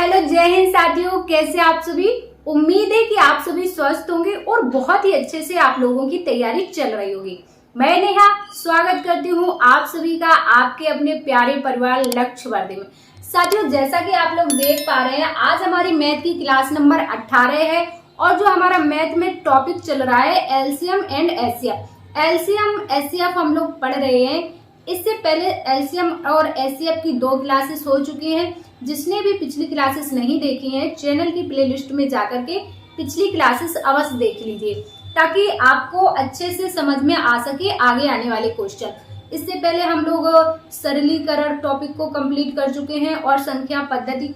Hello, जय हिंद साथियों। कैसे आप सभी? उम्मीद है कि आप सभी स्वस्थ होंगे और बहुत ही अच्छे से आप लोगों की तैयारी चल रही होगी। मैं नेहा स्वागत करती हूँ आप सभी का आपके अपने प्यारे परिवार लक्ष्य वर्धे में। साथियों, जैसा कि आप लोग देख पा रहे हैं, आज हमारी मैथ की क्लास नंबर 18 है और जो हमारा मैथ में टॉपिक चल रहा है LCM and HCF. LCM HCF हम लोग पढ़ रहे हैं। इससे पहले एलसीएम और एचसीएफ की 2 क्लासेस हो चुकी हैं। जिसने भी पिछली क्लासेस नहीं देखी हैं, चैनल की प्लेलिस्ट में जाकर के पिछली क्लासेस अवश्य देख लीजिए, ताकि आपको अच्छे से समझ में आ सके आगे आने वाले क्वेश्चन। इससे पहले हम लोग सरलीकरण टॉपिक को कंप्लीट कर चुके हैं और संख्या पद्धति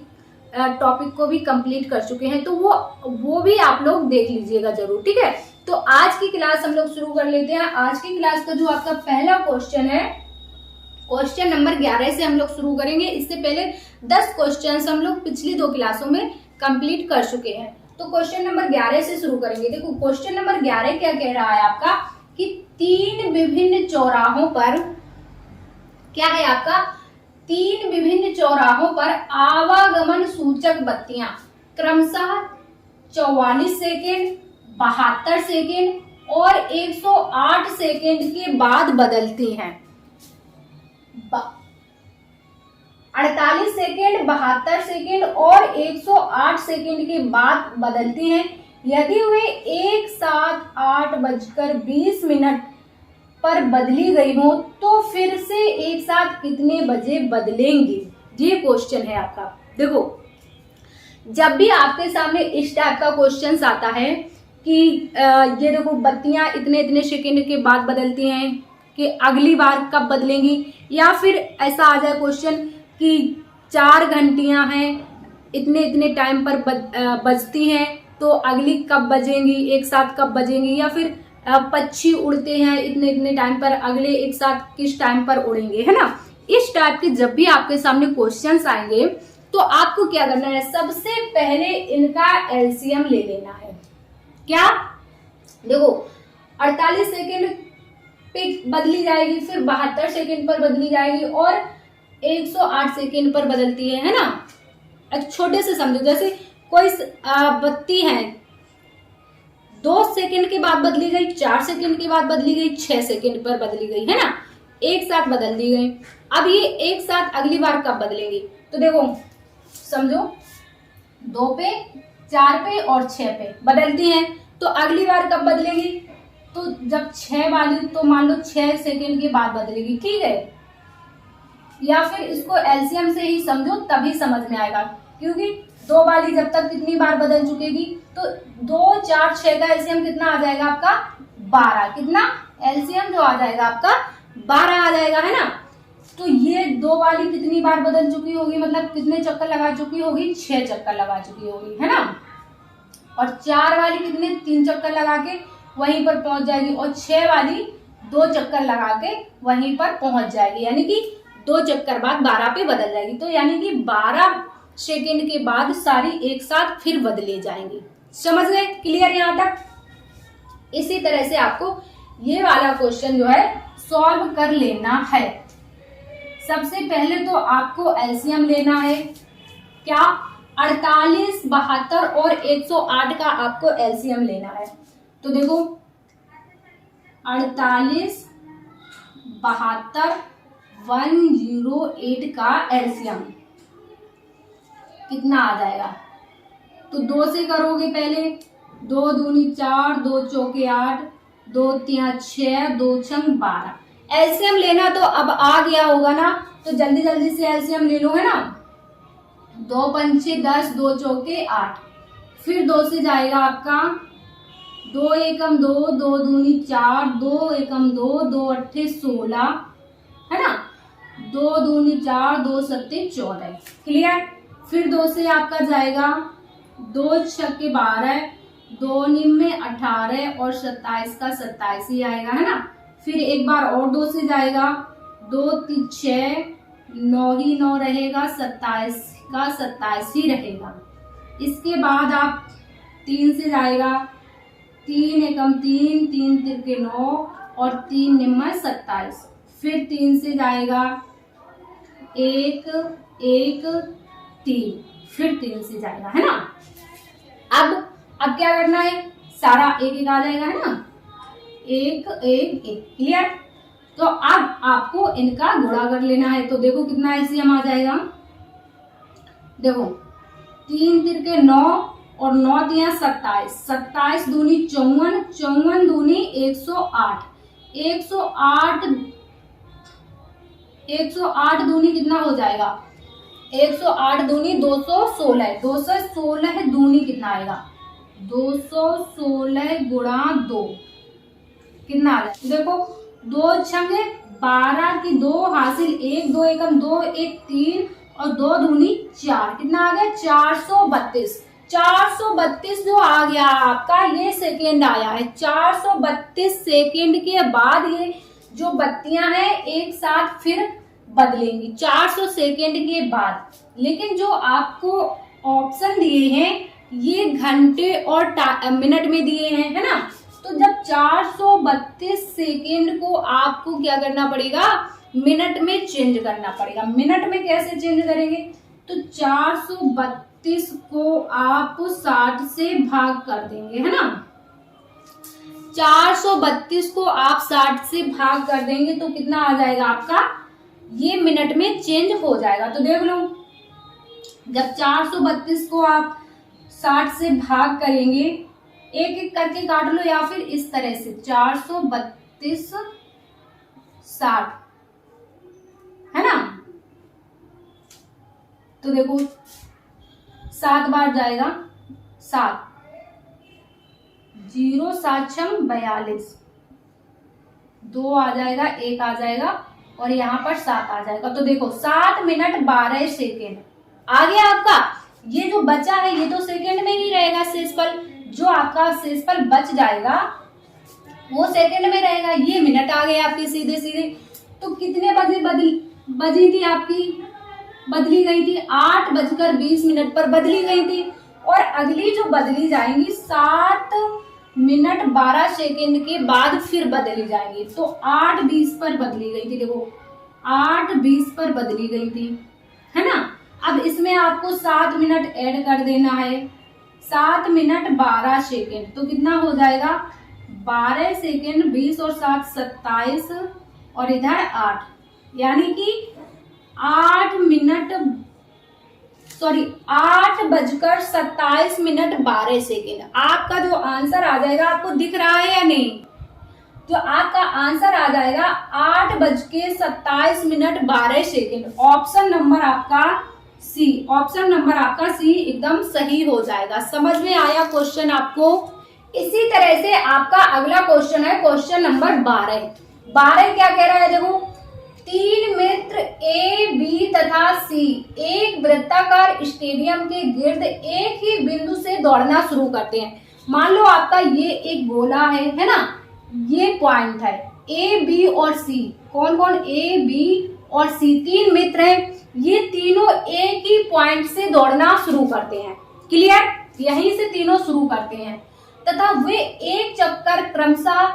टॉपिक को भी कंप्लीट कर चुके हैं, तो वो भी आप लोग देख लीजिएगा जरूर, ठीक है। तो आज की क्लास हम लोग शुरू कर लेते हैं। आज की क्लास का जो आपका पहला क्वेश्चन है, क्वेश्चन नंबर 11 से हम लोग शुरू करेंगे। इससे पहले 10 क्वेश्चंस हम लोग पिछली 2 क्लासों में कंप्लीट कर चुके हैं, तो क्वेश्चन नंबर 11 से शुरू करेंगे। देखो क्वेश्चन नंबर 11 क्या कह रहा है आपका कि 3 विभिन्न चौराहों पर क्या है आपका 3 विभिन्न चौराहों पर आवागमन सूचक बत्तियां क्रमशः 44 सेकेंड, 72 सेकेंड और 108 सेकेंड के बाद बदलती हैं। 48 सेकेंड, 72 सेकेंड और 108 सेकेंड के बाद बदलती हैं। यदि वे एक साथ 8:20 पर बदली गई हो तो फिर से एक साथ कितने बजे बदलेंगे? ये क्वेश्चन है आपका। देखो, जब भी आपके सामने इस टाइप का क्वेश्चन आता है कि ये देखो बत्तियां इतने इतने सेकेंड के बाद बदलती हैं, कि अगली बार कब बदलेंगी, या फिर ऐसा आ जाए क्वेश्चन कि 4 घंटियां हैं, इतने इतने टाइम पर बजती हैं, तो अगली कब बजेंगी, एक साथ कब बजेंगी, या फिर पक्षी उड़ते हैं इतने इतने टाइम पर, अगले एक साथ किस टाइम पर उड़ेंगे, है ना। इस टाइप के जब भी आपके सामने क्वेश्चंस आएंगे तो आपको क्या करना है, सबसे पहले इनका एलसीएम ले लेना है। क्या? देखो 48 सेकेंड पे बदली जाएगी, फिर 72 सेकेंड पर बदली जाएगी और 108 सेकेंड पर बदलती है ना। एक छोटे से समझो, जैसे कोई बत्ती है 2 सेकेंड के बाद बदली गई, 4 सेकेंड के बाद बदली गई, 6 सेकेंड पर बदली गई, है ना। एक साथ बदल दी गई। अब ये एक साथ अगली बार कब बदलेंगी? तो देखो समझो, 2 पे, 4 पे और 6 पे बदलती हैं, तो अगली बार कब बदलेंगी? तो जब 6 वाली, तो मान लो 6 सेकेंड के बाद बदलेगी, ठीक है। या फिर इसको एलसीएम से ही समझो, तभी समझ में आएगा, क्योंकि 2 वाली जब तक कितनी बार बदल चुकेगी, तो 2, 4, 6 का एलसीएम कितना आ जाएगा आपका 12। कितना एलसीएम जो आ जाएगा आपका 12 आ जाएगा, है ना। तो ये 2 वाली कितनी बार बदल चुकी होगी, मतलब कितने चक्कर लगा चुकी होगी, 6 चक्कर लगा चुकी होगी, है ना। और 4 वाली कितने, 3 चक्कर लगा के वहीं पर पहुंच जाएगी, और 6 वाली 2 चक्कर लगा के वहीं पर पहुंच जाएगी, यानी कि 2 चक्कर बाद 12 पे बदल जाएगी। तो यानी कि 12 सेकेंड के बाद सारी एक साथ फिर बदले जाएंगी। समझ गए? क्लियर यहां तक? इसी तरह से आपको ये वाला क्वेश्चन जो है सॉल्व कर लेना है। सबसे पहले तो आपको एलसीएम लेना है। क्या? 48, 72 और 108 का आपको एलसीएम लेना है। तो देखो 48, 72, 108 का एलसीएम कितना आ जाएगा? तो 2 से करोगे पहले, 2 दूनी 4, 2 चौके 8, 2 तिया 6, 2 छंग 12। एलसीएम लेना तो अब आ गया होगा ना, तो जल्दी जल्दी से एलसीएम ले लो, है ना। 2 पंचे 10, 2 चौके 8, फिर 2 से जाएगा आपका 2 एकम 2, 2 दूनी 4, 2 एकम 2, 2 अट्ठे 16, है ना। 2 दूनी 4, 2 सत्ते 14। क्लियर? फिर 2 से आपका जाएगा 2 छक्के 12, 2 निम्न 18 और 27 का 27 ही आएगा, है ना। फिर एक बार और 2 से जाएगा, 2 3 6, 9 ही 9 रहेगा, 27 का 27 ही रहेगा। इसके बाद आप 3 से जाएगा, 3 एकम 3, 3 तिरके 9 और 3 निम्न 27। फिर 3 से जाएगा 1 1 3, फिर 3 से जाएगा, है ना। अब क्या करना है, सारा एक एक आ जाएगा, है ना, एक एक एक, क्लियर। तो अब आपको इनका गुणा कर लेना है। तो देखो कितना एलसीएम आ जाएगा, देखो 3 तिरके 9 और 9 तिया 27, 27 दूनी 54, 54 दूनी 108, 108 दूनी कितना हो जाएगा, 108 दूनी 216, 216 दूनी कितना आएगा, 216 गुणा 2 कितना आ जाएगा, देखो 2 छंगे 12 की 2 हासिल 1, 2 एकम 2, 1 3 और 2 दूनी 4, कितना आ गया 432। 432 जो आ गया आपका, ये सेकेंड आया है। 432 सेकेंड के बाद ये जो बत्तियां हैं एक साथ फिर बदलेंगी 400 सेकेंड के बाद। लेकिन जो आपको ऑप्शन दिए हैं ये घंटे और मिनट में दिए हैं, है ना। तो जब 432 सेकेंड को आपको क्या करना पड़ेगा, मिनट में चेंज करना पड़ेगा। मिनट में कैसे चेंज करेंगे, तो 432 को आप 60 से भाग कर देंगे, है ना। 432 को आप 60 से भाग कर देंगे तो कितना आ जाएगा आपका, ये मिनट में चेंज हो जाएगा। तो देख लो, जब 432 को आप 60 से भाग करेंगे, एक एक करके काट लो या फिर इस तरह से 432 60, है ना। तो देखो 7 बार जाएगा 7, 0 7 42, 2 आ जाएगा, 1 आ जाएगा और यहाँ पर 7 आ जाएगा। तो देखो 7 मिनट 12 सेकेंड आ गया आपका। ये जो बचा है ये तो सेकेंड में ही रहेगा शेषफल, जो आपका शेषफल बच जाएगा वो सेकेंड में रहेगा। ये मिनट आ गए आपके सीधे सीधे। तो कितने बजे बजी थी आपकी, बदली गई थी 8:20 पर बदली गई थी। और अगली जो बदली जाएंगी 7 मिनट 12 सेकेंड के बाद फिर बदली जाएंगी। तो 8:20 पर बदली गई थी, देखो 8:20 पर बदली गई थी, है ना। अब इसमें आपको 7 मिनट ऐड कर देना है, 7 मिनट 12 सेकेंड, तो कितना हो जाएगा 12 सेकेंड, 20 और 7 27 और इधर 8, यानी कि 8:27 12 सेकेंड। आपका जो आंसर आ जाएगा, आपको दिख रहा है या नहीं, जो आपका आंसर आ जाएगा 8:27 12 सेकेंड। ऑप्शन नंबर आपका सी, ऑप्शन नंबर आपका सी एकदम सही हो जाएगा। समझ में आया क्वेश्चन आपको। इसी तरह से आपका अगला क्वेश्चन है क्वेश्चन नंबर 12। 12 क्या कह रहा है, देखो 3 मित्र ए, बी तथा सी एक वृत्ताकार स्टेडियम के गिर्द एक ही बिंदु से दौड़ना शुरू करते हैं। मान लो आपका ये एक गोला है ना, ये पॉइंट है ए, बी और सी। कौन कौन, ए, बी और सी, 3 मित्र हैं। ये तीनों एक ही पॉइंट से दौड़ना शुरू करते हैं, क्लियर, यहीं से तीनों शुरू करते हैं तथा वे एक चक्कर क्रमशः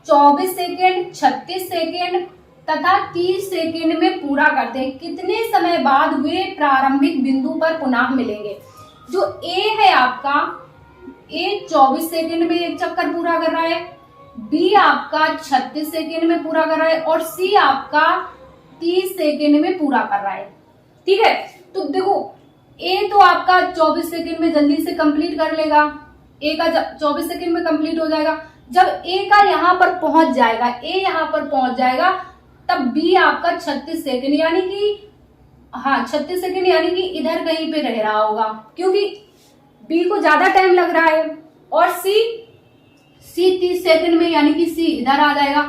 24 सेकेंड, 36 सेकेंड तथा 30 सेकेंड में पूरा करते हैं। कितने समय बाद वे प्रारंभिक बिंदु पर पुनः मिलेंगे। जो ए है आपका, ए 24 सेकेंड में एक चक्कर पूरा कर रहा है, बी आपका 36 सेकेंड में पूरा कर रहा है और सी आपका 30 सेकेंड में पूरा कर रहा है, ठीक है। तो देखो ए तो आपका 24 सेकेंड में जल्दी से कंप्लीट कर लेगा, ए का 24 सेकेंड में कंप्लीट हो जाएगा। जब ए का यहाँ पर पहुंच जाएगा, ए यहाँ पर पहुंच जाएगा, तब बी आपका 36 सेकेंड यानी कि 36 सेकेंड यानी कि इधर कहीं पे रह रहा होगा, क्योंकि बी को ज्यादा टाइम लग रहा है। और सी 30 सेकेंड में यानी कि सी इधर आ जाएगा।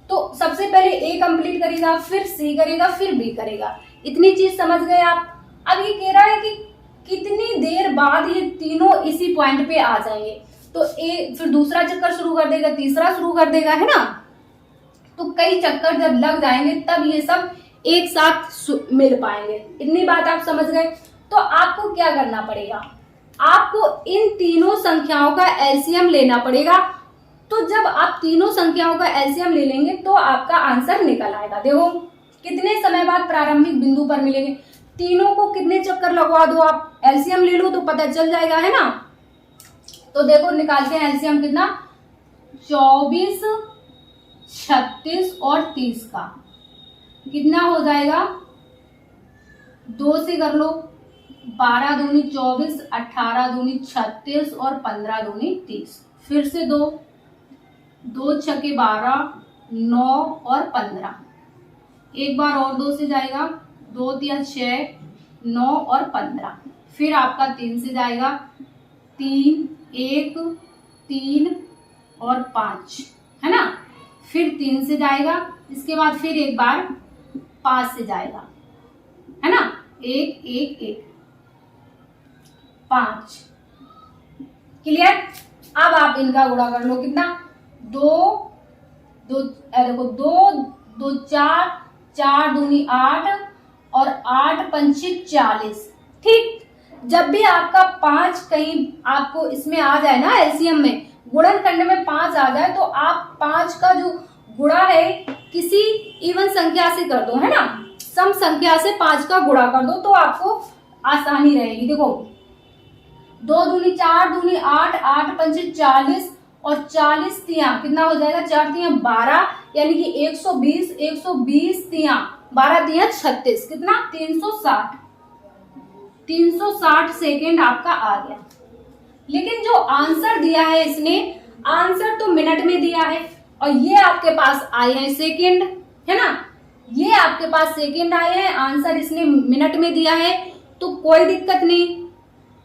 तो सबसे पहले ए कंप्लीट करेगा, फिर सी करेगा, फिर बी करेगा। इतनी चीज समझ गए आप। अब ये कह रहा है कि कितनी देर बाद ये तीनों इसी पॉइंट पे आ जाएंगे। तो ए फिर दूसरा चक्कर शुरू कर देगा, तीसरा शुरू कर देगा, है ना। तो कई चक्कर जब लग जाएंगे तब ये सब एक साथ मिल पाएंगे। इतनी बात आप समझ गए। तो आपको क्या करना पड़ेगा, आपको इन तीनों संख्याओं का एलसीएम लेना पड़ेगा। तो जब आप तीनों संख्याओं का एलसीएम ले लेंगे तो आपका आंसर निकल आएगा। देखो कितने समय बाद प्रारंभिक बिंदु पर मिलेंगे। तीनों को कितने चक्कर लगवा दो आप, एलसीएम ले लो तो पता चल जाएगा, है ना। तो देखो निकालते हैं एलसीएम कितना, 24, 36 और 30 का कितना हो जाएगा, 2 से कर लो, 12 दूनी 24, 18 दूनी 36 और 15 दूनी 30, फिर से 2, 2 छके 12, 9 और 15, एक बार और 2 से जाएगा, 2 तिया 6, 9 और 15, फिर आपका 3 से जाएगा, 3, 1, 3 और 5, है ना, फिर 3 से जाएगा, इसके बाद फिर एक बार 5 से जाएगा, है ना, 1, 1, 1, 5, क्लियर। अब आप इनका गुणा कर लो, कितना, 2, 2 देखो 2, 2 4, 4 दूनी 8 और 8 पंचे 40, ठीक। जब भी आपका 5 कहीं आपको इसमें आ जाए ना, एलसीएम में गुणन करने में 5 आ जाए, तो आप 5 का जो गुणा है किसी इवन संख्या से कर दो, है ना, सम संख्या से 5 का गुणा कर दो तो आपको आसानी रहेगी। देखो 2 दूनी 4 दूनी 8, 8 पंचे 40 और 40 तिया कितना हो जाएगा, 4 तिया 12, यानी कि 120, 120 तिया 12 तिया 36, कितना 360, 360 सेकेंड आपका आ गया। लेकिन जो आंसर दिया है इसने, आंसर तो मिनट में दिया है और ये आपके पास आए हैं सेकेंड, है ना, ये आपके पास सेकेंड आए हैं, आंसर इसने मिनट में दिया है, तो कोई दिक्कत नहीं।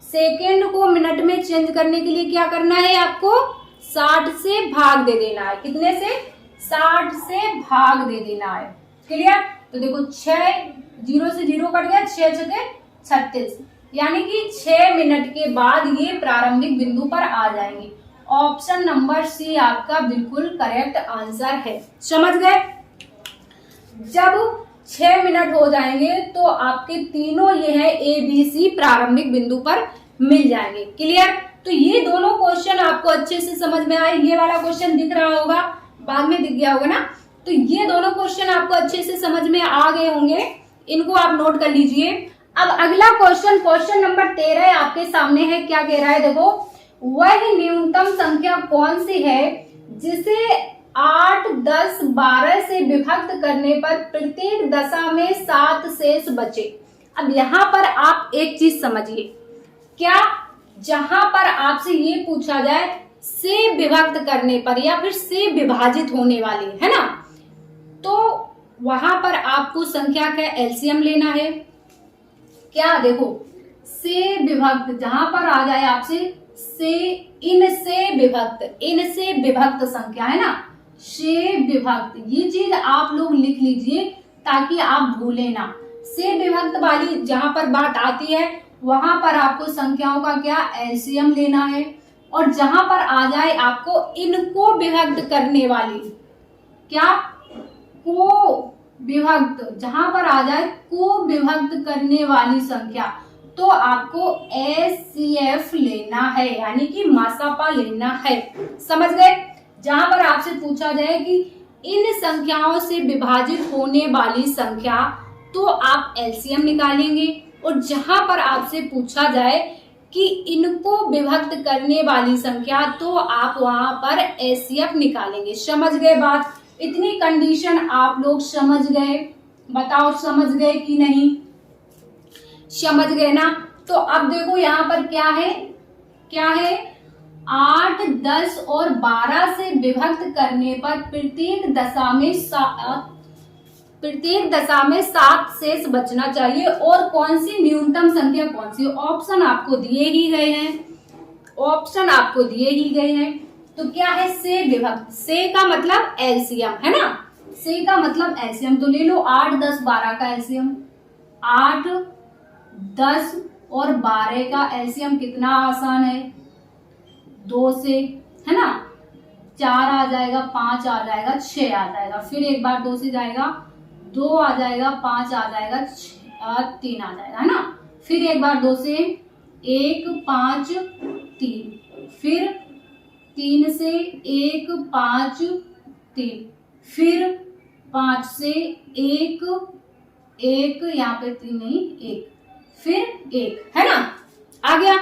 सेकेंड को मिनट में चेंज करने के लिए क्या करना है, आपको 60 से भाग दे देना है, कितने से, 60 से भाग दे देना है, क्लियर। तो देखो 6, 0 से 0 कट गया, 6 छके 36, यानी कि 6 मिनट के बाद ये प्रारंभिक बिंदु पर आ जाएंगे। ऑप्शन नंबर सी आपका बिल्कुल करेक्ट आंसर है, समझ गए। जब 6 मिनट हो जाएंगे तो आपके तीनों ये है ए बी सी प्रारंभिक बिंदु पर मिल जाएंगे, क्लियर। तो ये दोनों क्वेश्चन आपको अच्छे से समझ में आए, ये वाला क्वेश्चन दिख रहा होगा, बाद में दिख गया होगा ना, तो ये दोनों क्वेश्चन आपको अच्छे से समझ में आ गए होंगे, इनको आप नोट कर लीजिए। अब अगला क्वेश्चन, क्वेश्चन नंबर 13 आपके सामने है, क्या कह रहा है, देखो वह न्यूनतम संख्या कौन सी है जिसे 8, 10, 12 से विभक्त करने पर प्रत्येक दशा में 7 शेष बचे। अब यहाँ पर आप एक चीज समझिए, क्या जहां पर आपसे ये पूछा जाए से विभक्त करने पर या फिर से विभाजित होने वाली, है ना, तो वहां पर आपको संख्या का एलसीएम लेना है। क्या देखो से विभक्त जहां पर आ जाए आपसे से, इनसे विभक्त संख्या, है ना, से विभक्त, ये चीज आप लोग लिख लीजिए ताकि आप भूले ना। से विभक्त वाली जहां पर बात आती है वहां पर आपको संख्याओं का क्या एलसीएम लेना है, और जहां पर आ जाए आपको इनको विभक्त करने वाली, क्या को विभक्त, जहां पर आ जाए को विभक्त करने वाली संख्या, तो आपको एचसीएफ लेना है, यानी कि मासापा लेना है, समझ गए। जहां पर आपसे पूछा जाए कि इन संख्याओं से विभाजित होने वाली संख्या, तो आप एलसीएम निकालेंगे, और जहां पर आपसे पूछा जाए कि इनको विभक्त करने वाली संख्या, तो आप वहां पर एचसीएफ निकालेंगे। समझ गए बात, इतनी कंडीशन आप लोग समझ गए, बताओ समझ गए कि नहीं, समझ गए ना। तो अब देखो यहाँ पर क्या है, 8, 10 और 12 से विभक्त करने पर प्रत्येक दशा में 7 शेष बचना चाहिए, और कौन सी न्यूनतम संख्या कौन सी, ऑप्शन आपको दिए ही गए हैं, तो क्या है से विभक्त, से का मतलब एलसीएम, है ना, से का मतलब एलसीएम, तो ले लो 8, 10, 12 का एलसीएम, 8, 10 और 12 का एलसीएम कितना आसान है, 2 से, है ना, 4 आ जाएगा, 5 आ जाएगा, 6 आ जाएगा, फिर एक बार 2 से जाएगा, 2 आ जाएगा, 5 आ जाएगा, 3 आ जाएगा, है ना, फिर एक बार 2 से 1, 5, 3, फिर 3 से 1, 5, 3, फिर 5 से 1, एक, यहाँ पे 3 नहीं, एक, फिर एक, है ना, आ गया।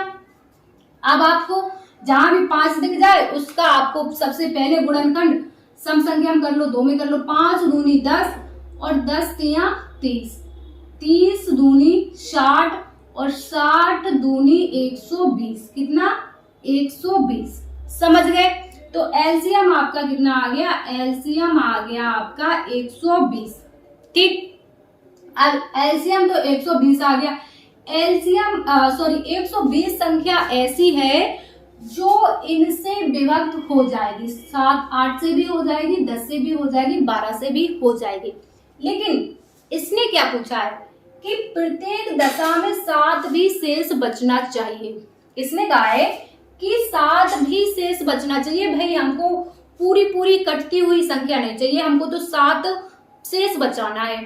अब आपको जहां भी 5 दिख जाए उसका आपको सबसे पहले गुणनखंड सम संख्या में कर लो, 2 में कर लो। 5 दूनी 10 और 10 तिया 30, 30 दूनी 60 और 60 दूनी 120, कितना 120। समझ गए? तो एलसीएम आपका कितना आ गया? एलसीएम आ गया आपका 120। ठीक, अब एलसीएम तो 120 आ गया। एलसीएम 120 संख्या ऐसी है जो इनसे विभक्त हो जाएगी। 7 8 से भी हो जाएगी, 10 से भी हो जाएगी, 12 से भी हो जाएगी। लेकिन इसने क्या पूछा है कि प्रत्येक दशा में 7 भी शेष बचना चाहिए। इसने कहा है कि 7 भी शेष बचना चाहिए। भाई हमको पूरी पूरी कटती हुई संख्या नहीं चाहिए, हमको तो 7 शेष बचाना है।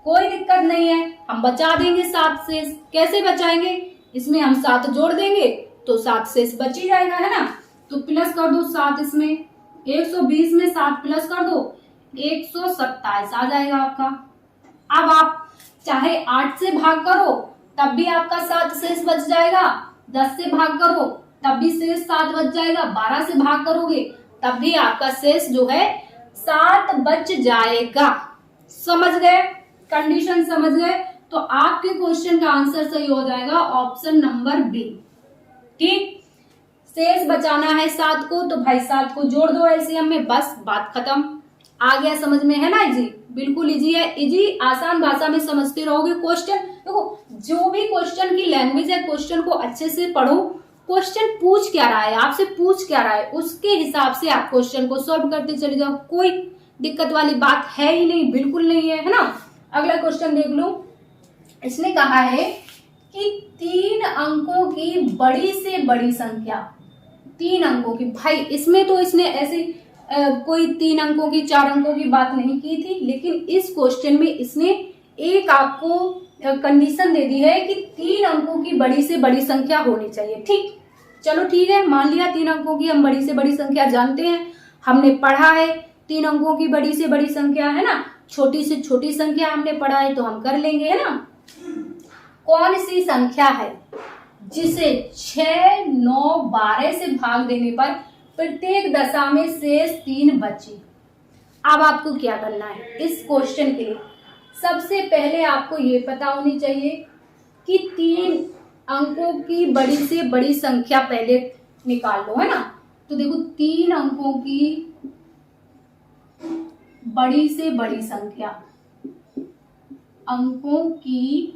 कोई दिक्कत नहीं है, हम बचा देंगे 7 शेष। कैसे बचाएंगे? इसमें हम 7 जोड़ देंगे तो 7 शेष बच ही जाएगा, है ना। तो प्लस कर दो 7, इसमें 120 में 7 प्लस कर दो, 127 आ जाएगा आपका। अब आप चाहे 8 से भाग करो तब भी आपका 7 शेष बच जाएगा, 10 से भाग करो तब भी शेष 7 बच जाएगा, 12 से भाग करोगे तब भी आपका शेष जो है 7 बच जाएगा। समझ गए? कंडीशन समझ गए? तो आपके क्वेश्चन का आंसर सही हो जाएगा ऑप्शन नंबर बी। ठीक, शेष बचाना है 7 को तो भाई 7 को जोड़ दो एलसीएम में, बस बात खत्म। आ गया समझ में, है ना। इजी, बिल्कुल इजी है। इजी आसान भाषा में समझते रहोगे। क्वेश्चन देखो, जो भी क्वेश्चन की लैंग्वेज है, क्वेश्चन को अच्छे से पढ़ो। क्वेश्चन पूछ क्या रहा है, आपसे पूछ क्या रहा है, उसके हिसाब से आप क्वेश्चन को सॉल्व करते चले जाओ। कोई दिक्कत वाली बात है ही नहीं, बिल्कुल नहीं है ना। अगला क्वेश्चन देख लो। इसने कहा है कि 3 अंकों की बड़ी से बड़ी संख्या, 3 अंकों की। भाई इसमें तो इसने ऐसे कोई 3 अंकों की 4 अंकों की बात नहीं की थी, लेकिन इस क्वेश्चन में इसने एक आपको कंडीशन दे दी है कि 3 अंकों की बड़ी से बड़ी संख्या होनी चाहिए। ठीक, चलो ठीक है, मान लिया 3 अंकों की हम बड़ी से बड़ी संख्या जानते हैं, हमने पढ़ा है 3 अंकों की बड़ी से बड़ी संख्या, है ना। छोटी से छोटी संख्या हमने पढ़ा है तो हम कर लेंगे, है ना। कौन सी संख्या है जिसे 6 9 12 से भाग देने पर प्रत्येक दशा में शेष 3 बचे? अब आपको क्या करना है इस क्वेश्चन के लिए? सबसे पहले आपको ये पता होनी चाहिए कि 3 अंकों की बड़ी से बड़ी संख्या पहले निकाल लो, है ना। तो देखो 3 अंकों की बड़ी से बड़ी संख्या, अंकों की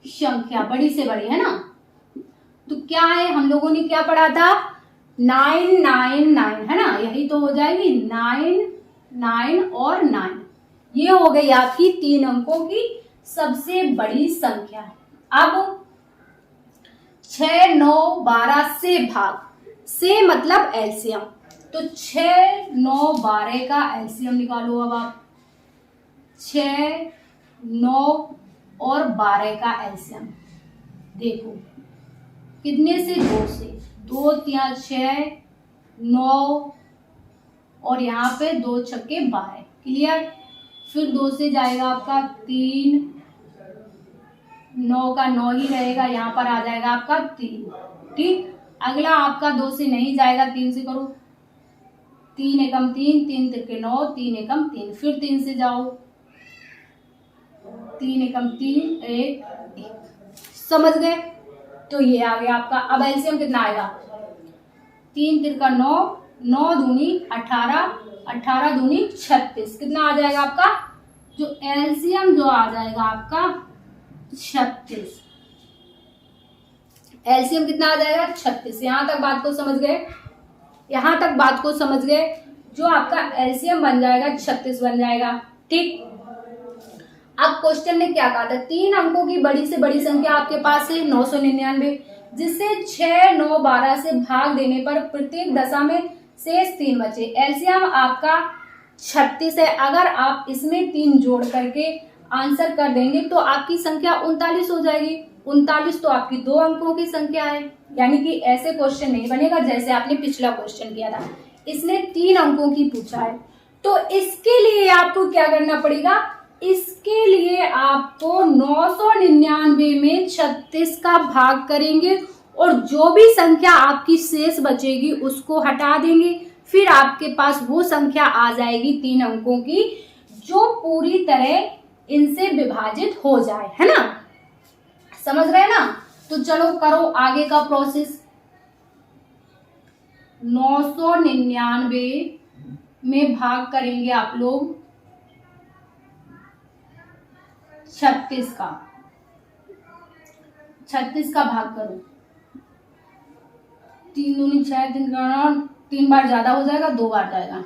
संख्या बड़ी से बड़ी, है ना। तो क्या है, हम लोगों ने क्या पढ़ा था? 999, है ना। यही तो हो जाएगी 9 9 और 9। ये हो गई आपकी 3 अंकों की सबसे बड़ी संख्या। अब 6 9 12 से भाग, से मतलब एलसीएम, तो 6 9 12 का एलसीएम निकालो। अब आप 6 9 और 12 का एलसीएम देखो, कितने से? 2 से। 2 तिया 6 9 और यहाँ पे 2 छक्के 12, क्लियर। फिर 2 से जाएगा आपका 3, 9 का 9 ही रहेगा, यहाँ पर आ जाएगा आपका 3। ठीक, अगला आपका 2 से नहीं जाएगा, 3 से करो। 3 एकम 3, 3 तिरके 9, 3 एकम 3, फिर 3 से जाओ, 3 एकम 3 1 1। समझ गए? तो ये आ गया आपका। अब एलसीएम कितना आएगा? 3 तिरका 9, 9 दूनी 18, 18 दूनी 36, कितना आ जाएगा आपका? जो एलसीएम जो आ जाएगा आपका 36। एलसीएम कितना आ जाएगा? 36। यहां तक बात को समझ गए? यहां तक बात को समझ गए? जो आपका एलसीएम बन जाएगा 36 बन जाएगा। ठीक, अब क्वेश्चन ने क्या कहा था? 3 अंकों की बड़ी से बड़ी संख्या आपके पास है 999, जिससे 6 9 12 से भाग देने पर प्रत्येक दशा में शेष 3 बचे। एलसीएम आपका 36 है। अगर आप इसमें 3 जोड़ करके आंसर कर देंगे तो आपकी संख्या 39 हो जाएगी। 39 तो आपकी 2 अंकों की संख्या है, यानी कि ऐसे क्वेश्चन नहीं बनेगा जैसे आपने पिछला क्वेश्चन किया था। इसने 3 अंकों की पूछा है, तो इसके लिए आपको क्या करना पड़ेगा? इसके लिए आपको 999 में 36 का भाग करेंगे और जो भी संख्या आपकी शेष बचेगी उसको हटा देंगे। फिर आपके पास वो संख्या आ जाएगी 3 अंकों की जो पूरी तरह इनसे विभाजित हो जाए, है ना। समझ रहे हैं ना। तो चलो करो आगे का प्रोसेस। 999 में भाग करेंगे आप लोग 36 का। 36 का भाग करो, 3 दूनी 6, 3 बार ज्यादा हो जाएगा, 2 बार जाएगा।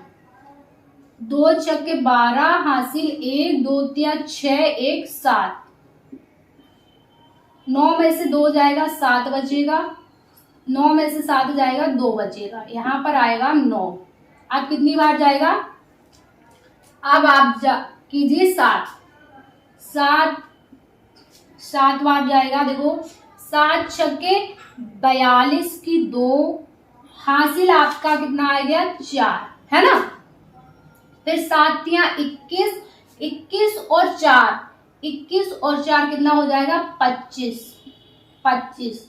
2 छक्के 12 हासिल 1 2 3 6 1 7। 9 में से 2 जाएगा 7 बचेगा। 9 में से 7 जाएगा 2 बचेगा। यहाँ पर आएगा 9। अब कितनी बार जाएगा? अब आप कीजिए 7 बार जाएगा। देखो 7 छक्के 42 की 2 हासिल आपका कितना आ गया? 4, है ना। फिर 7 तियां 21, 21 और 4, 21 और 4 कितना हो जाएगा? 25।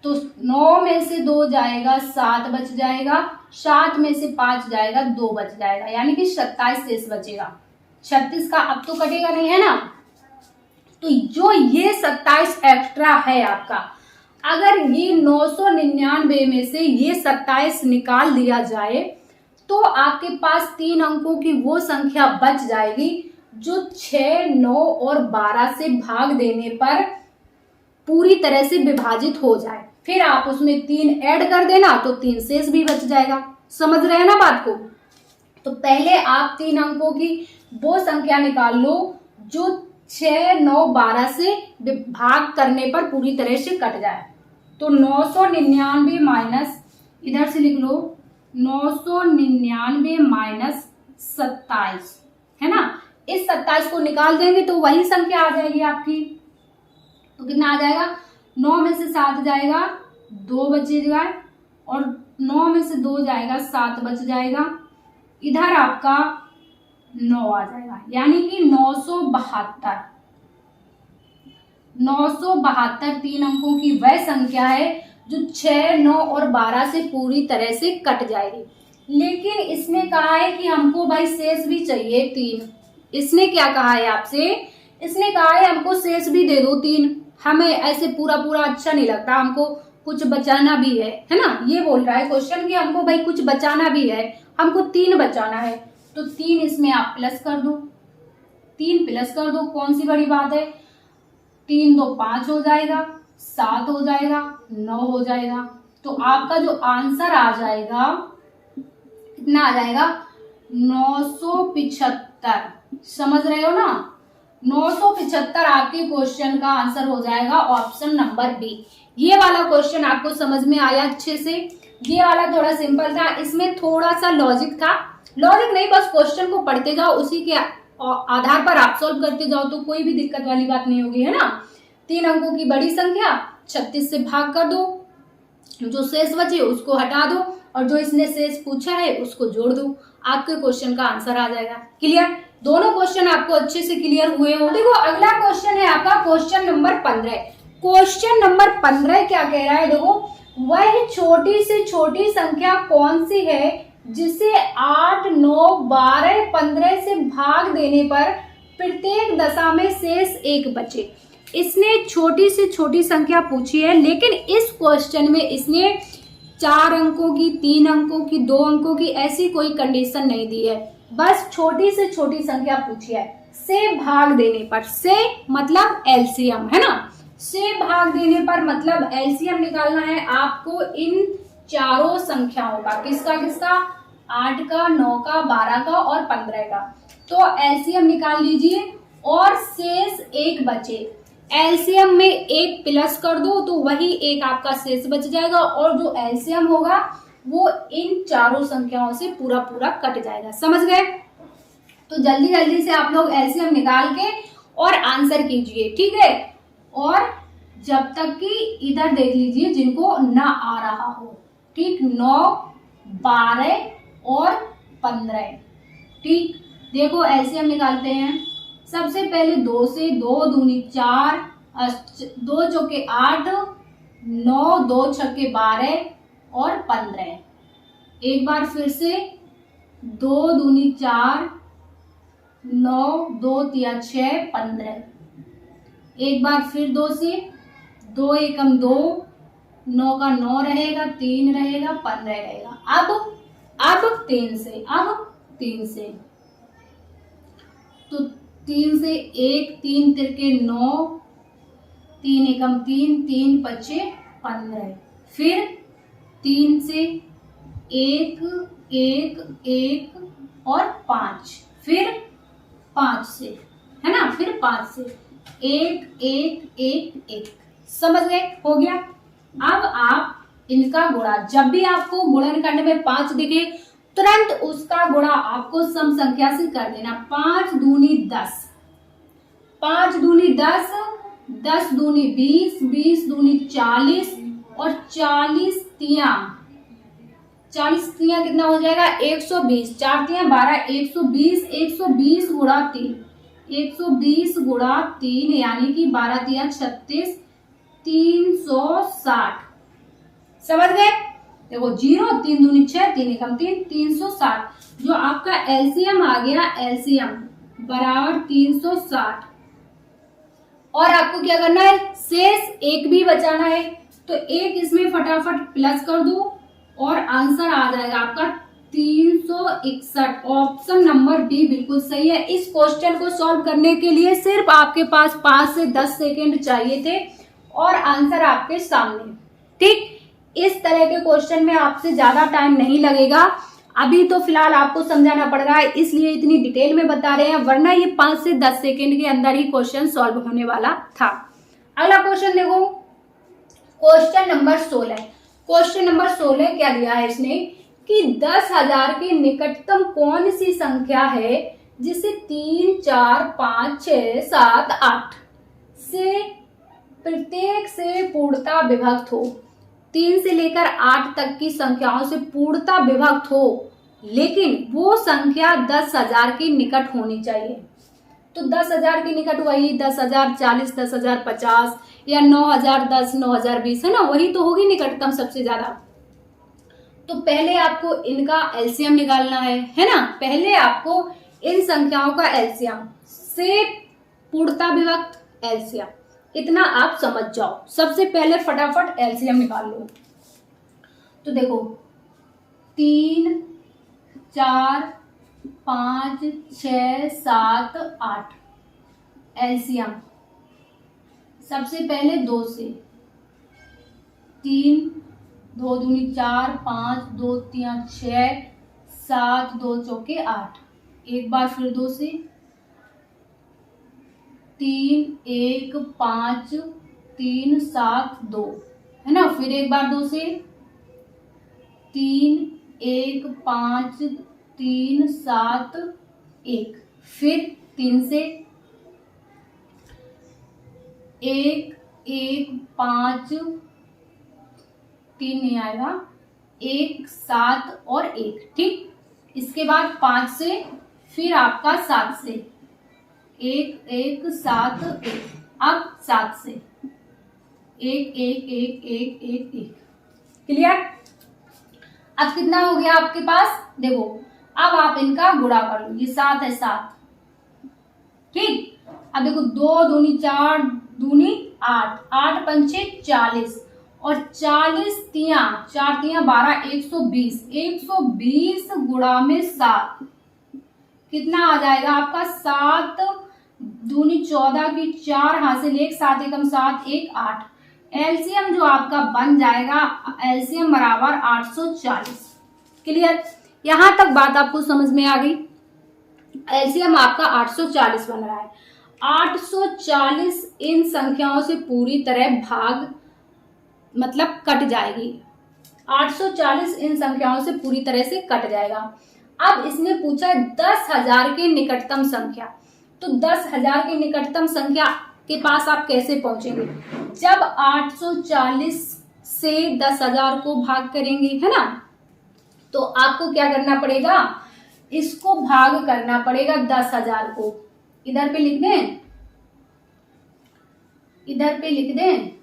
तो 9 में से 2 जाएगा 7 बच जाएगा। 7 में से 5 जाएगा 2 बच जाएगा, यानी कि 27 शेष बचेगा। 36 का अब तो कटेगा नहीं, है ना। तो जो ये 27 एक्स्ट्रा है आपका, अगर ये 999 में से ये 27 निकाल दिया जाए तो आपके पास 3 अंकों की वो संख्या बच जाएगी जो 6, 9 और 12 से भाग देने पर पूरी तरह से विभाजित हो जाए। फिर आप उसमें 3 ऐड कर देना तो 3 शेष भी बच जाएगा। समझ रहे हैं ना बात को। तो पहले आप 3 अंकों की वो संख्या निकाल लो जो 6, 9, 12 से भाग करने पर पूरी तरह से कट जाए। तो 999 माइनस, इधर से लिख लो 999 माइनस 27, है ना। इस 27 को निकाल देंगे तो वही संख्या आ जाएगी आपकी। तो कितना आ जाएगा? 9 में से 7 जाएगा 2 बचेगा और 9 में से 2 जाएगा 7 बच जाएगा। इधर आपका 9 आ जाएगा, यानी कि 972। 972 3 अंकों की वह संख्या है जो 6, 9 और 12 से पूरी तरह से कट जाएगी। लेकिन इसने कहा है कि हमको भाई शेष भी चाहिए 3। इसने क्या कहा है आपसे? इसने कहा है हमको शेष भी दे दो 3। हमें ऐसे पूरा पूरा अच्छा नहीं लगता, हमको कुछ बचाना भी है ना। ये बोल रहा है क्वेश्चन कि हमको भाई कुछ बचाना भी है, हमको 3 बचाना है। तो 3 इसमें आप प्लस कर दो, 3 प्लस कर दो। कौन सी बड़ी बात है? 3 2 5 हो जाएगा, 7 हो जाएगा, 9 हो जाएगा। तो आपका जो आंसर आ जाएगा कितना आ जाएगा? 975। समझ रहे हो ना। 975 आपके क्वेश्चन का आंसर हो जाएगा ऑप्शन नंबर बी। ये वाला क्वेश्चन आपको समझ में आया अच्छे से? ये वाला थोड़ा सिंपल था, इसमें थोड़ा सा लॉजिक था। लॉजिक नहीं, बस क्वेश्चन को पढ़ते जाओ, उसी के आधार पर आप सॉल्व करते जाओ तो कोई भी दिक्कत वाली बात नहीं होगी, है ना। 3 अंकों की बड़ी संख्या 36 से भाग कर दो, जो शेष बचे उसको हटा दो और जो इसने शेष पूछा है उसको जोड़ दो, आपके क्वेश्चन का आंसर आ जाएगा। क्लियर? दोनों क्वेश्चन आपको अच्छे से क्लियर हुए हो। देखो अगला क्वेश्चन है आपका क्वेश्चन नंबर 15। क्वेश्चन नंबर 15 क्या कह रहा है? देखो, वह छोटी से छोटी संख्या कौन सी है जिसे 8, 9, 12, 15 से भाग देने पर प्रत्येक दशा में शेष 1 बचे। इसने छोटी से छोटी संख्या पूछी है, लेकिन इस क्वेश्चन में इसने 4 अंकों की, 3 अंकों की, 2 अंकों की ऐसी कोई कंडीशन नहीं दी है। बस छोटी से छोटी संख्या पूछी है से भाग देने पर। से मतलब एलसीएम, है ना। से भाग देने पर मतलब एलसीएम निकालना है आपको इन चारों संख्याओं का। किसका किसका? 8 का, 9 का, 12 का और 15 का। तो एलसीएम निकाल लीजिए और शेष 1 बचे। एलसीएम में 1 प्लस कर दो तो वही 1 आपका शेष बच जाएगा और जो एलसीएम होगा वो इन चारों संख्याओं से पूरा पूरा कट जाएगा। समझ गए? तो जल्दी जल्दी से आप लोग एलसीएम निकाल के और आंसर कीजिए, ठीक है। और जब तक कि इधर देख लीजिए जिनको ना आ रहा हो, ठीक। 9, 12 और 15, ठीक। देखो एलसीएम निकालते हैं। सबसे पहले 2 से, 2 दूनी 4, 2 चौके 8, 9, 2 छक्के 12 और 15। एक बार फिर से 2 दूनी 4, 9, 2 तिया 6, 15। एक बार फिर 2 से, 2 एकम 2, 9 का 9 रहेगा, 3 रहेगा, 15 रहेगा। अब 3 से, तो 3 से 1, 3 तिरके 9, 3 एकम 3, 3 पच्चे 15। फिर 3 से 1, 1, 1 और 5। फिर 5 से, है ना, फिर 5 से 1, 1, 1, 1। समझ गए? हो गया। अब आप इनका गुणा, जब भी आपको गुणन करने में 5 दिखे तुरंत उसका गुणा आपको सम संख्या से कर देना। 5 दूनी 10, 5 दूनी 10, 10 दूनी 20, 20 दूनी 40 और 40 तिया कितना हो जाएगा? 120। 4 तिया 12, 120, 120 गुणा 3, 120 गुणा 3 यानी कि 12 तिया 36, 360। समझ गए? देखो 0, 3 दूनी 6, 3 एकम 3, 360। जो आपका एलसीएम आ गया, एलसीएम बराबर 360। और आपको क्या करना है? शेष 1 भी बचाना है, तो 1 इसमें फटाफट प्लस कर दो और आंसर आ जाएगा आपका 361। ऑप्शन नंबर डी बिल्कुल सही है। इस क्वेश्चन को सॉल्व करने के लिए सिर्फ आपके पास 5 से 10 सेकेंड चाहिए थे और आंसर आपके सामने। ठीक, इस तरह के क्वेश्चन में आपसे ज्यादा टाइम नहीं लगेगा। अभी तो फिलहाल आपको समझाना पड़ रहा है, इसलिए इतनी डिटेल में बता रहे हैं, वरना ये 5 से 10 सेकेंड के अंदर ही क्वेश्चन सॉल्व होने वाला था। अगला क्वेश्चन देखो, क्वेश्चन नंबर 16। क्वेश्चन नंबर 16 क्या दिया है इसने कि 10,000 की निकटतम कौन सी संख्या है जिसे 3, 4, 5, 6, 7, 8 से प्रत्येक से पूर्णता विभक्त हो। 3 से लेकर 8 तक की संख्याओं से पूर्णता विभक्त हो, लेकिन वो संख्या 10,000 के निकट होनी चाहिए। तो 10,000 के निकट वही 10,040, 10,050 या 9,010, 9,020 है ना, वही तो होगी निकटतम सबसे ज्यादा। तो पहले आपको इनका एलसीएम निकालना है ना। पहले आपको इन संख्याओं का एलसीएम से पूर्णता विभक्त एलसीएम, इतना आप समझ जाओ। सबसे पहले फटाफट एलसीएम निकाल लो। तो देखो 3, 4, 5, 6, 7, 8 एलसीएम। सबसे पहले 2 से, 3, 2 दूनी 4, 5, 2 तिया 6, 7, 2 चौके 8। एक बार फिर 2 से, 3, 1, 5, 3, 7, 2 है ना। फिर एक बार 2 से, 3, 1, 5, 3, 7, 1। फिर 3 से, 1, 1, 5, 3 नहीं आएगा, 1, 7 और 1। ठीक, इसके बाद 5 से, फिर आपका 7 से, 1, 1, 7, 1। अब 7 से 1, 1, 1, 1, 1, 1। क्लियर? अब कितना हो गया आपके पास? देखो अब आप इनका गुणा कर लो। ये 7 है, 7। ठीक, अब देखो 2 दूनी 4, दूनी 8, 8 पंचे 40 और 40 तिया 4 तिया 12, 120। 120 गुणा में 7 कितना आ जाएगा आपका? 7 दूनी 14 की 4 हासिल 1, 7 एकम 7, 1, 8। एलसीएम जो आपका बन जाएगा, एलसीएम बराबर 840। क्लियर? यहां तक बात आपको समझ में आ गई। एलसीएम आपका 840 बन रहा है। 840 इन संख्याओं से पूरी तरह भाग मतलब कट जाएगी। 840 इन संख्याओं से पूरी तरह से कट जाएगा। अब इसने पूछा 10,000 की निकटतम संख्या। तो 10,000 की निकटतम संख्या के पास आप कैसे पहुंचेंगे? जब 840 से 10,000 को भाग करेंगे, है ना, तो आपको क्या करना पड़ेगा? इसको भाग करना पड़ेगा 10,000 को। इधर पे लिख दें, इधर पे लिख दें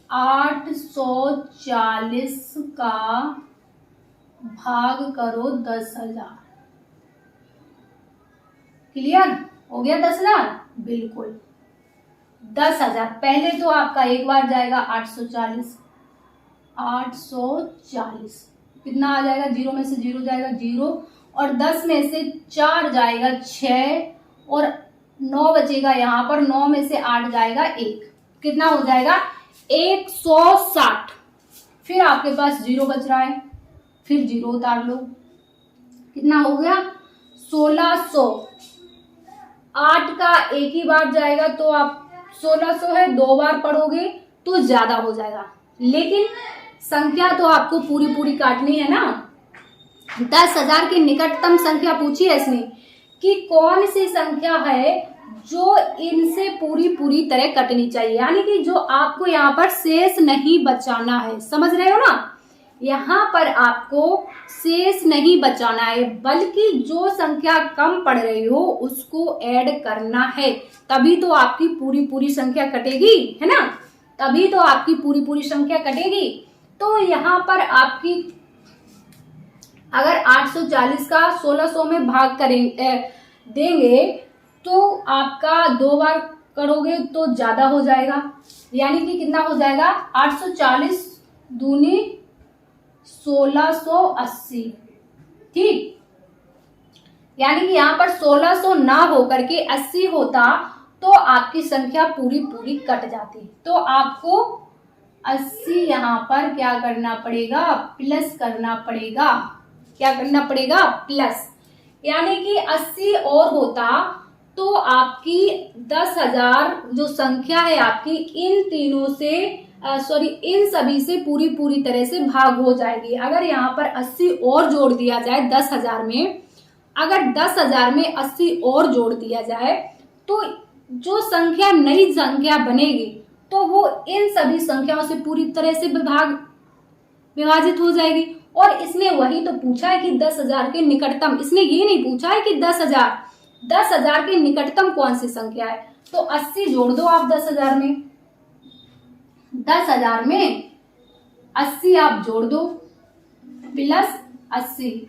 840 का भाग करो 10,000। क्लियर हो गया 10,000? बिल्कुल 10,000। पहले तो आपका एक बार जाएगा 840, 840 कितना आ जाएगा, जीरो में से जीरो जाएगा जीरो, और 10 में से 4 जाएगा 6, और 9 बचेगा यहाँ पर, 9 में से 8 जाएगा 1, कितना हो जाएगा 160। फिर आपके पास जीरो बच रहा है, फिर जीरो उतार लो, कितना हो गया 1600। 8 का एक ही बार जाएगा तो आप 1600 है, 2 बार पढ़ोगे तो ज्यादा हो जाएगा, लेकिन संख्या तो आपको पूरी पूरी काटनी है ना। 10,000 की निकटतम संख्या पूछी है इसने कि कौन सी संख्या है जो इनसे पूरी पूरी तरह कटनी चाहिए, यानी कि जो आपको यहाँ पर शेष नहीं बचाना है। समझ रहे हो ना, यहाँ पर आपको शेष नहीं बचाना है, बल्कि जो संख्या कम पड़ रही हो उसको ऐड करना है, तभी तो आपकी पूरी पूरी संख्या कटेगी, है ना, तभी तो आपकी पूरी पूरी संख्या कटेगी। तो यहाँ पर आपकी अगर 840 का 1600 में भाग करेंगे देंगे तो आपका 2 बार करोगे तो ज्यादा हो जाएगा, यानी कि कितना हो जाएगा 840 दूनी 1680, ठीक, यानी कि यहाँ पर 1600 ना होकर के 80 होता तो आपकी संख्या पूरी पूरी कट जाती। तो आपको 80 यहाँ पर क्या करना पड़ेगा, प्लस करना पड़ेगा। क्या करना पड़ेगा, प्लस, यानी कि 80 और होता तो आपकी 10,000 जो संख्या है आपकी इन तीनों से इन सभी से पूरी पूरी तरह से भाग हो जाएगी। अगर यहाँ पर 80 और जोड़ दिया जाए 10,000 में, अगर 10,000 में 80 और जोड़ दिया जाए तो जो संख्या नई संख्या बनेगी तो वो इन सभी संख्याओं से पूरी तरह से विभाजित हो जाएगी। और इसने वही तो पूछा है कि 10,000 के निकटतम, इसने ये नहीं पूछा है कि 10,000 के निकटतम कौन सी संख्या है। तो 80 जोड़ दो आप 10,000 में, 10,000 में 80 आप जोड़ दो प्लस 80,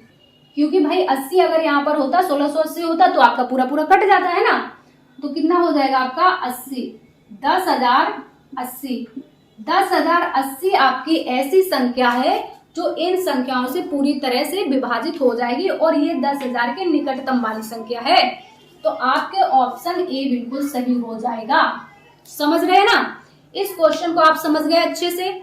क्योंकि भाई 80 अगर यहाँ पर होता 1680 होता तो आपका पूरा पूरा कट जाता है ना। तो कितना हो जाएगा आपका 80, 10,080। 10,080 आपकी ऐसी संख्या है जो इन संख्याओं से पूरी तरह से विभाजित हो जाएगी और ये 10,000 के निकटतम वाली संख्या है। तो आपके ऑप्शन ए बिल्कुल सही हो जाएगा। समझ रहे हैं ना, इस क्वेश्चन को आप समझ गए अच्छे से।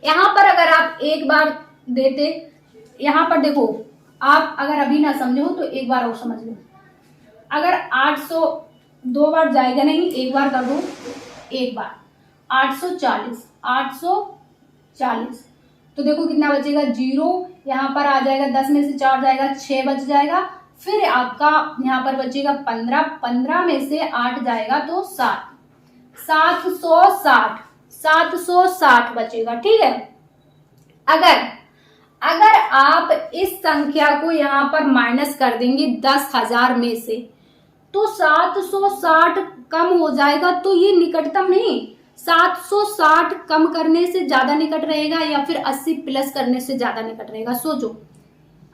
यहाँ पर अगर आप एक बार देते, यहाँ पर देखो आप अगर अभी ना समझे हो तो एक बार और समझ लो। अगर 800 2 बार जाएगा नहीं, एक बार कर दो, एक बार 840 तो देखो कितना बचेगा, जीरो यहाँ पर आ जाएगा, 10 में से 4 जाएगा, 6 बच जाएगा, फिर आपका यहाँ पर बचेगा 15, 15 में से 8 जाएगा तो 7, 760 बचेगा। ठीक है, अगर आप इस संख्या को यहाँ पर माइनस कर देंगे 10,000 में से तो 760 कम हो जाएगा। तो ये निकटतम नहीं, 760 कम करने से ज्यादा निकट रहेगा या फिर 80 प्लस करने से ज्यादा निकट रहेगा। सोचो,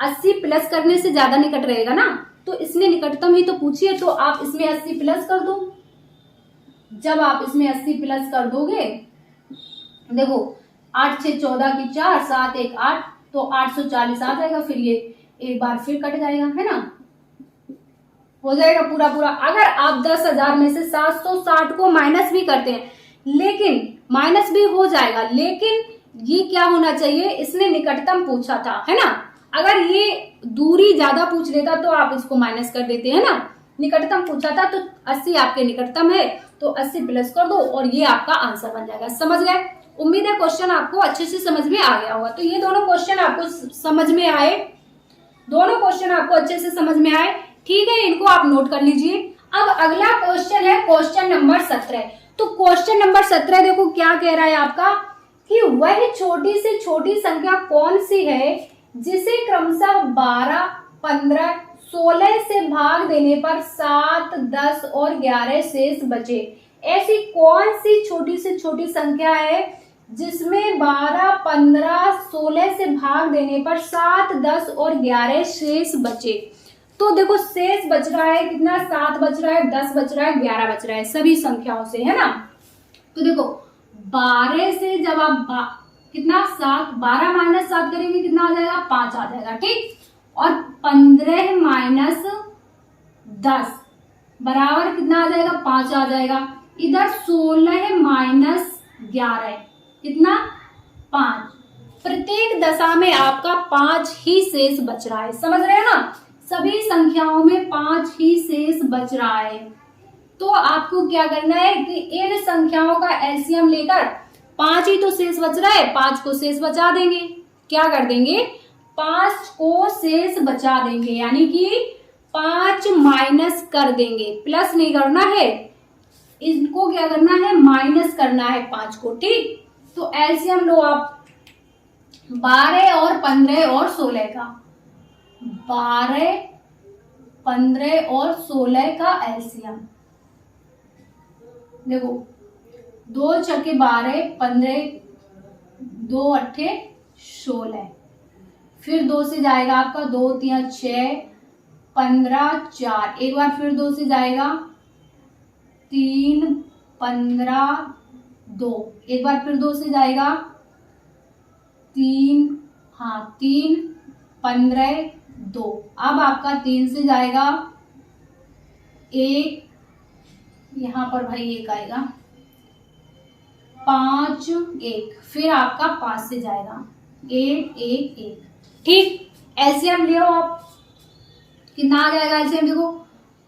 80 प्लस करने से ज्यादा निकट रहेगा ना, तो इसने निकटतम ही तो पूछी है, तो आप इसमें 80 प्लस कर दो। जब आप इसमें 80 प्लस कर दोगे, देखो 8 6 14 की 4, 7 1 8, तो 840 आ जाएगा। फिर ये एक बार फिर कट जाएगा, है ना, हो जाएगा पूरा पूरा। अगर आप 10,000 में से 760 को माइनस भी करते हैं, लेकिन माइनस भी हो जाएगा, लेकिन ये क्या होना चाहिए, इसने निकटतम पूछा था, है ना। अगर ये दूरी ज्यादा पूछ लेता तो आप इसको माइनस कर देते, है ना। निकटतम पूछा था तो 80 आपके निकटतम है, तो 80 प्लस कर दो और ये आपका आंसर बन जाएगा। समझ गए? उम्मीद है क्वेश्चन आपको अच्छे से समझ में आ गया होगा। तो ये दोनों क्वेश्चन आपको समझ में आए, दोनों क्वेश्चन आपको अच्छे से समझ में आए। ठीक है, इनको आप नोट कर लीजिए। अब अगला क्वेश्चन है क्वेश्चन नंबर 17। तो क्वेश्चन नंबर 17 देखो क्या कह रहा है आपका, कि वह छोटी से छोटी संख्या कौन सी है जिसे क्रमशः 12, 15, 16 से भाग देने पर 7, 10 और 11 शेष बचे। ऐसी कौन सी छोटी से छोटी संख्या है जिसमें 12, 15, 16 से भाग देने पर 7, 10 और 11 शेष बचे? तो देखो शेष बच रहा है कितना, 7 बच रहा है, 10 बच रहा है, 11 बच रहा है, सभी संख्याओं से, है ना। तो देखो 12 से जब आप कितना 7, 12 माइनस 7 करेंगे कितना आ जाएगा, 5 आ जाएगा, ठीक। और 15 माइनस 10 बराबर कितना आ जाएगा, 5 आ जाएगा। इधर 16 माइनस 11 कितना, 5। प्रत्येक दशा में आपका 5 ही शेष बच रहा है, समझ रहे हैं ना, सभी संख्याओं में 5 ही शेष बच रहा है। तो आपको क्या करना है कि इन संख्याओं का एलसीएम लेकर 5 ही तो शेष बच रहा है, 5 को शेष बचा देंगे। क्या कर देंगे, 5 को शेष बचा देंगे, यानी कि 5 माइनस कर देंगे, प्लस नहीं करना है, इनको क्या करना है, माइनस करना है 5 को, ठीक। तो एलसीएम लो आप 12 और 15 और 16 का, 12, 15 और 16 का एलसीएम देखो, 2 छक्के 12, 15, 2 अट्ठे 16, फिर 2 से जाएगा आपका 2 3 6, 15 4, एक बार फिर 2 से जाएगा 3 15 2, एक बार फिर 2 से जाएगा 3, हाँ 3 15 2, अब आपका 3 से जाएगा 1, यहां पर भाई 1 आएगा, 5 1, फिर आपका 5 से जाएगा 1 1 1, ठीक। एलसीएम ले आप, कितना आ जाएगा एलसीएम देखो,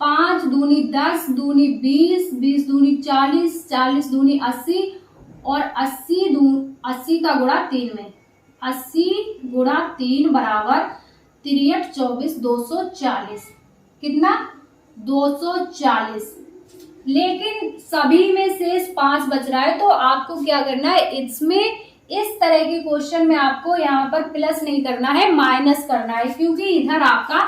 5 दूनी 10, दूनी 20, 20 दूनी 40, 40 दूनी 80 और 80 का गुणा 3 में, 80 गुणा 3 बराबर 63 24 240, कितना 240। लेकिन सभी में शेष 5 बच रहा है, तो आपको क्या करना है, इसमें इस तरह के क्वेश्चन में आपको यहाँ पर प्लस नहीं करना है, माइनस करना है, क्योंकि इधर आपका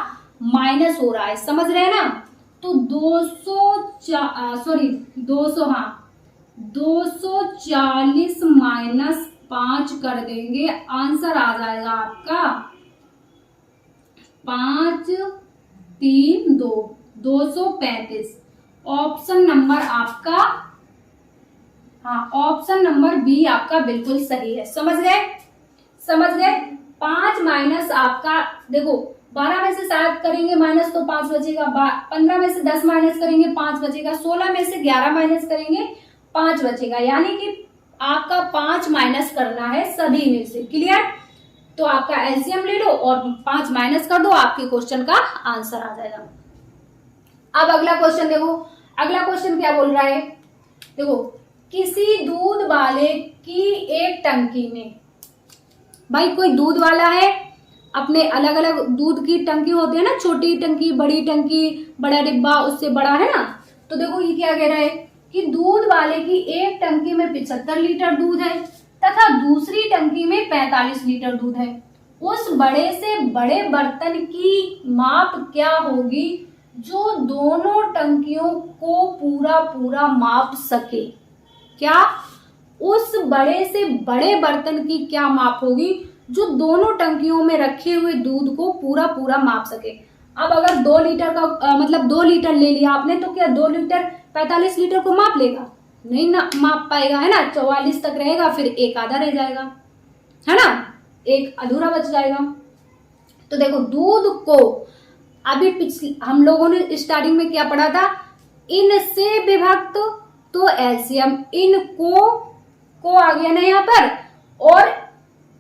माइनस हो रहा है, समझ रहे हैं ना। तो 240 माइनस 5 कर देंगे, आंसर आ जाएगा आपका 5 3 2 235। ऑप्शन नंबर आपका, हाँ ऑप्शन नंबर बी आपका बिल्कुल सही है, समझ गए, समझ गए। 5 माइनस आपका देखो, 12 में से 7 करेंगे माइनस तो 5 बचेगा, 15 में से 10 माइनस करेंगे 5 बचेगा, 16 में से 11 माइनस करेंगे 5 बचेगा, यानी कि आपका 5 माइनस करना है सभी में से, क्लियर। तो आपका एलसीएम ले लो और 5 माइनस कर दो, आपके क्वेश्चन का आंसर आ जाएगा। अब अगला क्वेश्चन देखो, अगला क्वेश्चन क्या बोल रहा है, देखो किसी दूध वाले की एक टंकी में, भाई कोई दूध वाला है, अपने अलग अलग दूध की टंकी होती है ना, छोटी टंकी, बड़ी टंकी, बड़ा डिब्बा, उससे बड़ा, है ना। तो देखो ये क्या कह रहा है कि दूध वाले की एक टंकी में 75 लीटर दूध है तथा दूसरी टंकी में 45 लीटर दूध है। उस बड़े से बड़े बर्तन की माप क्या होगी जो दोनों टंकियों को पूरा पूरा माप सके? क्या उस बड़े से बड़े बर्तन की क्या माप होगी जो दोनों टंकियों में रखे हुए दूध को पूरा पूरा माप सके? अब अगर 2 लीटर का मतलब 2 लीटर ले लिया आपने, तो क्या 2 लीटर 45 लीटर को माप लेगा? नहीं ना माप पाएगा, है ना। 44 तक रहेगा, फिर एक आधा रह जाएगा, है ना, एक अधूरा बच जाएगा। तो देखो दूध को अभी पिछले हम लोगों ने स्टार्टिंग में क्या पढ़ा था, इनसे विभक्त, तो एलसीएम इन को आ गया ना यहाँ पर, और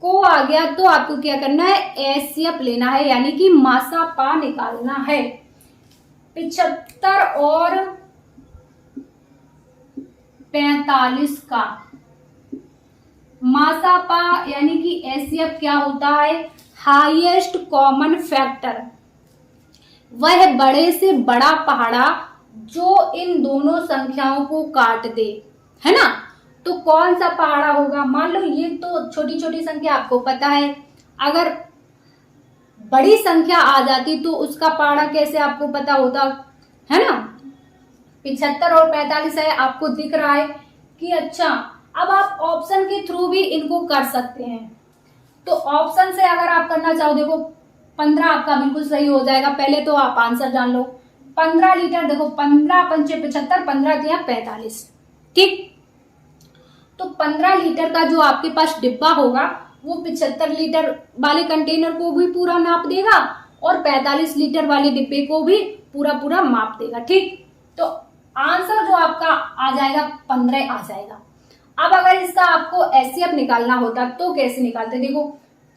को आ गया, तो आपको क्या करना है, एचसीएफ लेना है, यानी कि मासा पा निकालना है। 75 और 45 का मासा पा यानी कि एचसीएफ क्या होता है, हाईएस्ट कॉमन फैक्टर, वह बड़े से बड़ा पहाड़ा जो इन दोनों संख्याओं को काट दे, है ना। तो कौन सा पहाड़ा होगा? मान लो ये तो छोटी छोटी संख्या आपको पता है, अगर बड़ी संख्या आ जाती तो उसका पहाड़ा कैसे आपको पता होता, है ना। 75 और 45 है, आपको दिख रहा है कि अच्छा, अब आप ऑप्शन के थ्रू भी इनको कर सकते हैं। तो ऑप्शन से अगर आप करना चाहो, देखो 15 आपका बिल्कुल सही हो जाएगा। पहले तो आप आंसर जान लो, 15 लीटर, देखो 15 पंचे 75, 15 दिया 45, ठीक। तो 15 लीटर का जो आपके पास डिब्बा होगा वो 75 लीटर वाले कंटेनर को भी पूरा नाप देगा और 45 लीटर वाले डिब्बे को भी पूरा पूरा माप देगा, ठीक। तो आंसर जो आपका आ जाएगा 15 आ जाएगा। अब अगर इसका आपको एचसीएफ निकालना होता तो कैसे निकालते, देखो,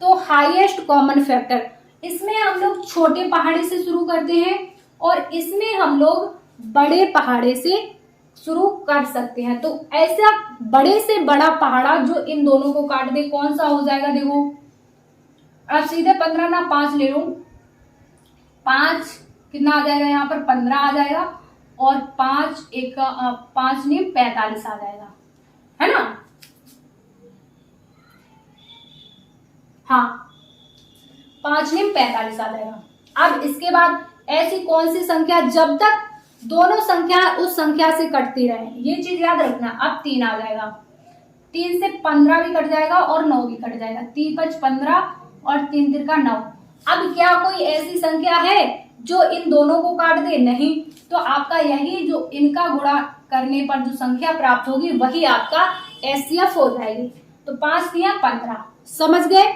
तो हाईएस्ट कॉमन फैक्टर, इसमें हम लोग छोटे पहाड़े से शुरू करते हैं और इसमें हम लोग बड़े पहाड़े से शुरू कर सकते हैं। तो ऐसा बड़े से बड़ा पहाड़ा जो इन दोनों को काट दे, कौन सा हो जाएगा, देखो अब सीधे 15 ना 5 ले लूं, 5 कितना आ जाएगा, यहाँ पर 15 आ जाएगा और 5 एक 5 नहीं 45 आ जाएगा, है ना। हाँ, 5 नहीं 45 आ जाएगा। अब इसके बाद ऐसी कौन सी संख्या जब तक दोनों संख्या उस संख्या से कटती रहे, ये चीज याद रखना। अब 3 आ जाएगा, 3 से 15 भी कट जाएगा और 9 भी कट जाएगा, 3 5 15 और 3 3 का 9। अब क्या कोई ऐसी संख्या है जो इन दोनों को काट दे, नहीं। तो आपका यही जो इनका गुणा करने पर जो संख्या प्राप्त होगी वही आपका एचसीएफ हो जाएगी। तो 5 दिया 15, समझ गए।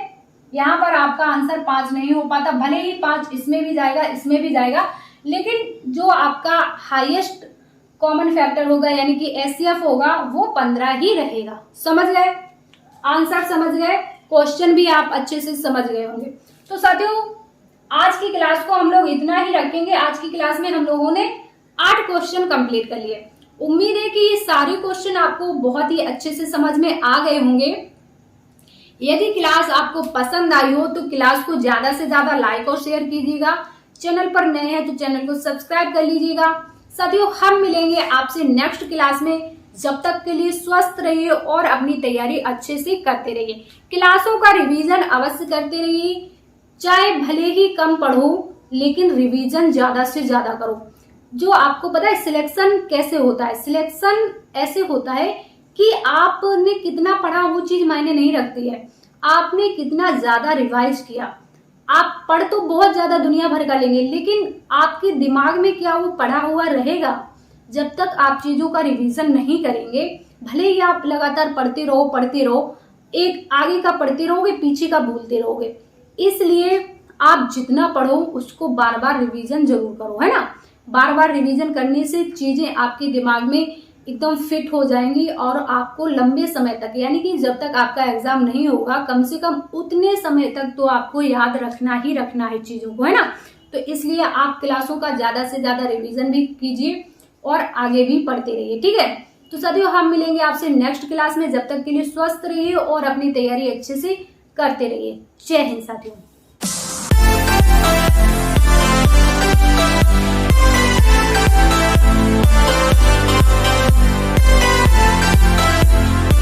यहाँ पर आपका आंसर 5 नहीं हो पाता, भले ही 5 इसमें भी जाएगा इसमें भी जाएगा, लेकिन जो आपका हाईएस्ट कॉमन फैक्टर होगा यानी कि एचसीएफ होगा वो 15 ही रहेगा। समझ गए, आंसर समझ गए, क्वेश्चन भी आप अच्छे से समझ गए होंगे। तो साथियों, आज की क्लास को हम लोग इतना ही रखेंगे। आज की क्लास में हम लोगों ने 8 क्वेश्चन कंप्लीट कर लिए। उम्मीद है कि ये सारे क्वेश्चन आपको बहुत ही अच्छे से समझ में आ गए होंगे। यदि क्लास आपको पसंद आई हो तो क्लास को ज्यादा से ज्यादा लाइक और शेयर कीजिएगा। चैनल पर नए हैं तो चैनल को सब्सक्राइब कर लीजिएगा। साथियों, हम मिलेंगे आपसे नेक्स्ट क्लास में। जब तक के लिए स्वस्थ रहिए और अपनी तैयारी अच्छे से करते रहिए। क्लासों का रिवीजन अवश्य करते रहिए, चाहे भले ही कम पढ़ो लेकिन रिवीजन ज्यादा से ज्यादा करो। जो आपको पता है सिलेक्शन कैसे होता है, सिलेक्शन ऐसे होता है कि आपने कितना पढ़ा वो चीज मायने नहीं रखती है, आपने कितना ज्यादा रिवाइज किया। आप पढ़ तो बहुत ज्यादा दुनिया भर का लेंगे लेकिन आपके दिमाग में क्या वो पढ़ा हुआ रहेगा। जब तक आप चीजों का रिवीजन नहीं करेंगे, भले ही आप लगातार पढ़ते रहो, एक आगे का पढ़ते रहोगे पीछे का भूलते रहोगे। इसलिए आप जितना पढ़ो उसको बार बार रिवीजन जरूर करो, है ना। बार बार रिवीजन करने से चीजें आपके दिमाग में एकदम फिट हो जाएंगी और आपको लंबे समय तक, यानी कि जब तक आपका एग्जाम नहीं होगा, कम से कम उतने समय तक तो आपको याद रखना ही रखना है चीजों को, है ना। तो इसलिए आप क्लासों का ज्यादा से ज्यादा रिवीजन भी कीजिए और आगे भी पढ़ते रहिए, ठीक है। तो साथियों, हम मिलेंगे आपसे नेक्स्ट क्लास में। जब तक के लिए स्वस्थ रहिए और अपनी तैयारी अच्छे से करते रहिए। जय हिंद साथियों।